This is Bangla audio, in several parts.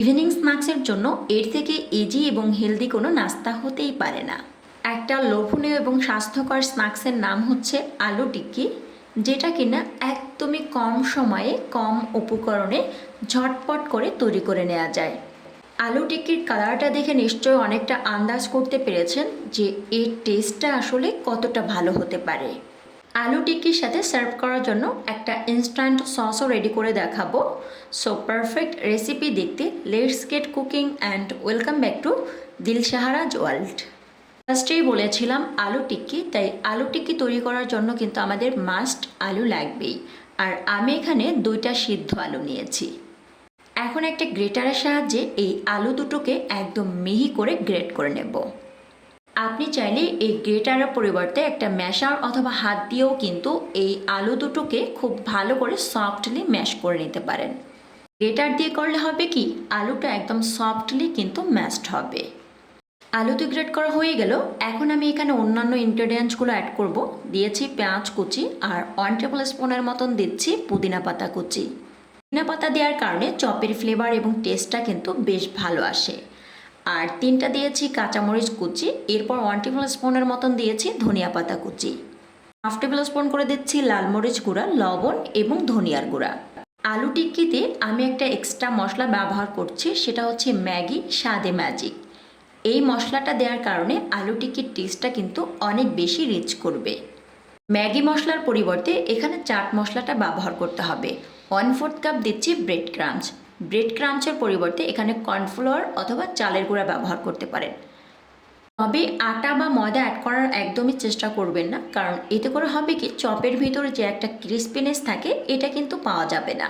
ইভিনিং স্ন্যাক্সের জন্য এর থেকে ইজি এবং হেলদি কোনো নাস্তা হতেই পারে না। একটা লোভনীয় এবং স্বাস্থ্যকর স্ন্যাক্সের নাম হচ্ছে আলু টিক্কি, যেটা কিনা একদমই কম সময়ে কম উপকরণে ঝটপট করে তৈরি করে নেওয়া যায়। আলু টিক্কির কালারটা দেখে নিশ্চয়ই অনেকটা আন্দাজ করতে পেরেছেন যে এর টেস্টটা আসলে কতটা ভালো হতে পারে। আলু টিক্কির সাথে সার্ভ করার জন্য একটা ইনস্ট্যান্ট সসও রেডি করে দেখাবো। সো পারফেক্ট রেসিপি দেখতে let's get cooking and welcome back to Dilshaharaj world. ফার্স্টেই বলেছিলাম আলু টিক্কি, তাই আলু টিক্কি তৈরি করার জন্য কিন্তু আমাদের মাস্ট আলু লাগবেই। আর আমি এখানে 2টা সিদ্ধ আলু নিয়েছি। এখন একটা গ্রেটারের সাহায্যে এই আলু দুটোকে একদম মিহি করে গ্রেট করে নেব। আপনি চাইলে এই গ্রেটারের পরিবর্তে একটা ম্যাশার অথবা হাত দিয়েও কিন্তু এই আলু দুটোকে খুব ভালো করে সফটলি ম্যাশ করে নিতে পারেন। গ্রেটার দিয়ে করলে হবে কি, আলুটা একদম সফটলি কিন্তু ম্যাশড হবে। আলু তো গ্রেট করা হয়ে গেল। এখন আমি এখানে অন্যান্য ইনগ্রেডিয়েন্টসগুলো অ্যাড করব। দিয়েছি পেঁয়াজ কুচি আর 1 টেবিল স্পুনের মতন দিচ্ছি পুদিনা পাতা কুচি। পুদিনা পাতা দেওয়ার কারণে চপের ফ্লেভার এবং টেস্টটা কিন্তু বেশ ভালো আসে। আর 3টা দিয়েছি কাঁচামরিচ কুচি, এরপর 1 টেবিল স্পুনের মতন দিয়েছি ধনিয়া পাতা কুচি। 1/2 টেবিল স্পুন করে দিচ্ছি লাল মরিচ গুঁড়া, লবণ এবং ধনিয়ার গুঁড়া। আলু টিক্কিতে আমি একটা এক্সট্রা মশলা ব্যবহার করছি, সেটা হচ্ছে ম্যাগি স্বাদে ম্যাজিক। এই মশলাটা দেওয়ার কারণে আলু টিক্কির টেস্টটা কিন্তু অনেক বেশি রিচ করবে। ম্যাগি মশলার পরিবর্তে এখানে চাট মশলাটা ব্যবহার করতে হবে। 1/4 কাপ দিচ্ছি ব্রেড ক্রাঞ্চ। ব্রেড ক্রাঞ্চের পরিবর্তে এখানে কর্নফ্লাওয়ার অথবা চালের গুঁড়া ব্যবহার করতে পারেন। তবে আটা বা ময়দা অ্যাড করার একদমই চেষ্টা করবেন না, কারণ এতে করে হবে কি চপের ভিতরে যে একটা ক্রিস্পিনেস থাকে এটা কিন্তু পাওয়া যাবে না।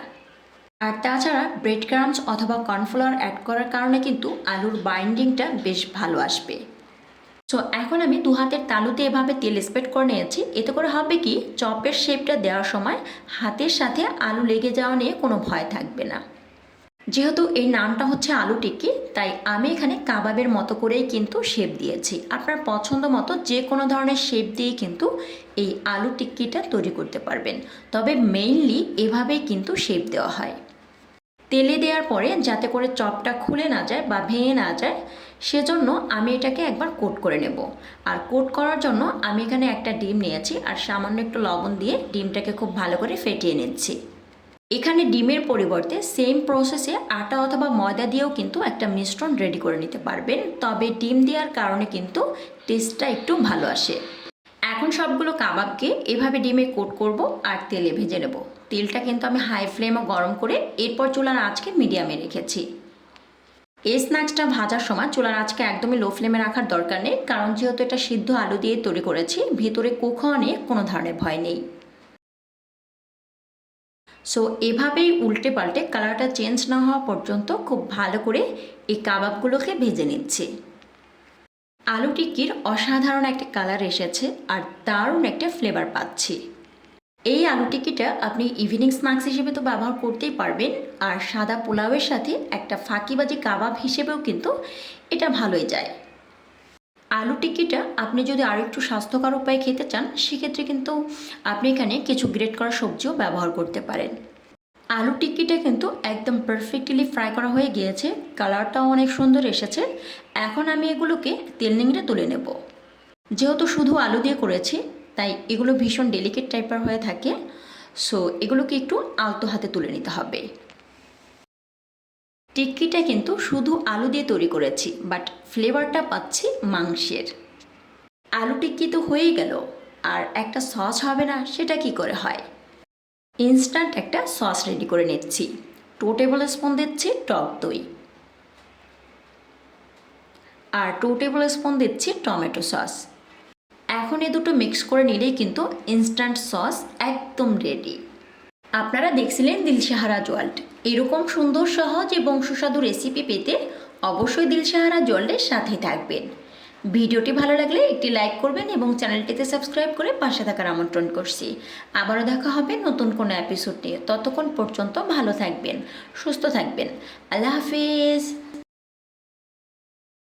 আর তাছাড়া ব্রেড ক্রাঞ্চ অথবা কর্নফ্লাওয়ার অ্যাড করার কারণে কিন্তু আলুর বাইন্ডিংটা বেশ ভালো আসবে। সো এখন আমি 2 হাতের তালুতে এভাবে তেল স্প্রেড করে নিয়েছি। এতে করে হবে কি চপের শেপটা দেওয়ার সময় হাতের সাথে আলু লেগে যাওয়া নিয়ে কোনো ভয় থাকবে না। যেহেতু এই নামটা হচ্ছে আলু টিক্কি, তাই আমি এখানে কাবাবের মতো করেই কিন্তু শেপ দিয়েছি। আপনার পছন্দ মতো যে কোনো ধরনের শেপ দিয়েই কিন্তু এই আলু টিক্কিটা তৈরি করতে পারবেন। তবে মেইনলি এভাবেই কিন্তু শেপ দেওয়া হয়। তেলে দেওয়ার পরে যাতে করে চপটা খুলে না যায় বা ভেঙে না যায়, সেজন্য আমি এটাকে একবার কোট করে নেব। আর কোট করার জন্য আমি এখানে একটা ডিম নিয়েছি আর সামান্য একটু লবণ দিয়ে ডিমটাকে খুব ভালো করে ফেটিয়ে নিচ্ছি। এখানে ডিমের পরিবর্তে সেম প্রসেসে আটা অথবা ময়দা দিয়েও কিন্তু একটা মিশ্রণ রেডি করে নিতে পারবেন, তবে ডিম দেওয়ার কারণে কিন্তু টেস্টটা একটু ভালো আসে। এখন সবগুলো কাবাবকে এভাবে ডিমে কোট করব আর তেলে ভেজে নেব। তেলটা কিন্তু আমি হাই ফ্লেমে গরম করে এরপর চুলার আঁচকে মিডিয়ামে রেখেছি। এই স্ন্যাক্সটা ভাজার সময় চুলার আঁচকে একদমই লো ফ্লেমে রাখার দরকার নেই, কারণ যেহেতু এটা সিদ্ধ আলু দিয়ে তৈরি করেছি, ভিতরে কুক হওয়া নিয়ে কোনো ধরনের ভয় নেই। সো এভাবেই উল্টে পাল্টে কালারটা চেঞ্জ না হওয়া পর্যন্ত খুব ভালো করে এই কাবাবগুলোকে ভেজে নিচ্ছি। আলু টিক্কির অসাধারণ একটা কালার এসেছে আর দারুণ একটা ফ্লেভার পাচ্ছি। এই আলু টিক্কিটা আপনি ইভিনিং স্ন্যাক্স হিসেবে তো ব্যবহার করতেই পারবেন, আর সাদা পোলাওয়ের সাথে একটা ফাঁকিবাজি কাবাব হিসেবেও কিন্তু এটা ভালোই যায়। আলু টিক্কিটা আপনি যদি আরও একটু স্বাস্থ্যকর উপায়ে খেতে চান, সেক্ষেত্রে কিন্তু আপনি এখানে কিছু গ্রেট করা সবজিও ব্যবহার করতে পারেন। আলু টিক্কিটা কিন্তু একদম পারফেক্টলি ফ্রাই করা হয়ে গিয়েছে, কালারটাও অনেক সুন্দর এসেছে। এখন আমি এগুলোকে তেল নিংড়ে তুলে নেব। যেহেতু শুধু আলু দিয়ে করেছি, তাই এগুলো ভীষণ ডেলিকেট টাইপের হয়ে থাকে। সো এগুলোকে একটু আলতো হাতে তুলে নিতে হবে। টিক্কিটা কিন্তু শুধু আলু দিয়ে তৈরি করেছি, বাট ফ্লেভারটা পাচ্ছি মাংসের। আলু টিক্কি তো হয়েই গেল, আর একটা সস হবে না সেটা কি করে হয়। ইনস্ট্যান্ট একটা সস রেডি করে নিচ্ছি। 2 টেবিল স্পুন দিচ্ছি টক দই আর 2 টেবিল স্পুন দিচ্ছি টমেটো সস। এখন এই দুটো মিক্স করে নিলেই কিন্তু ইনস্ট্যান্ট সস একদম রেডি। আপনারা দেখছিলেন দিলশাহারাজ ওয়ার্ল্ড। এরকম সুন্দর সহজ এবং সুস্বাদু রেসিপি পেতে অবশ্যই দিলশাহারাজ ওয়ার্ল্ডের সাথে থাকবেন। ভিডিওটি ভালো লাগলে একটি লাইক করবেন এবং চ্যানেলটিতে সাবস্ক্রাইব করে পাশে থাকার আমন্ত্রণ করছি। আবারও দেখা হবে নতুন কোনো এপিসোড নিয়ে। ততক্ষণ পর্যন্ত ভালো থাকবেন, সুস্থ থাকবেন। আল্লাহ হাফিজ।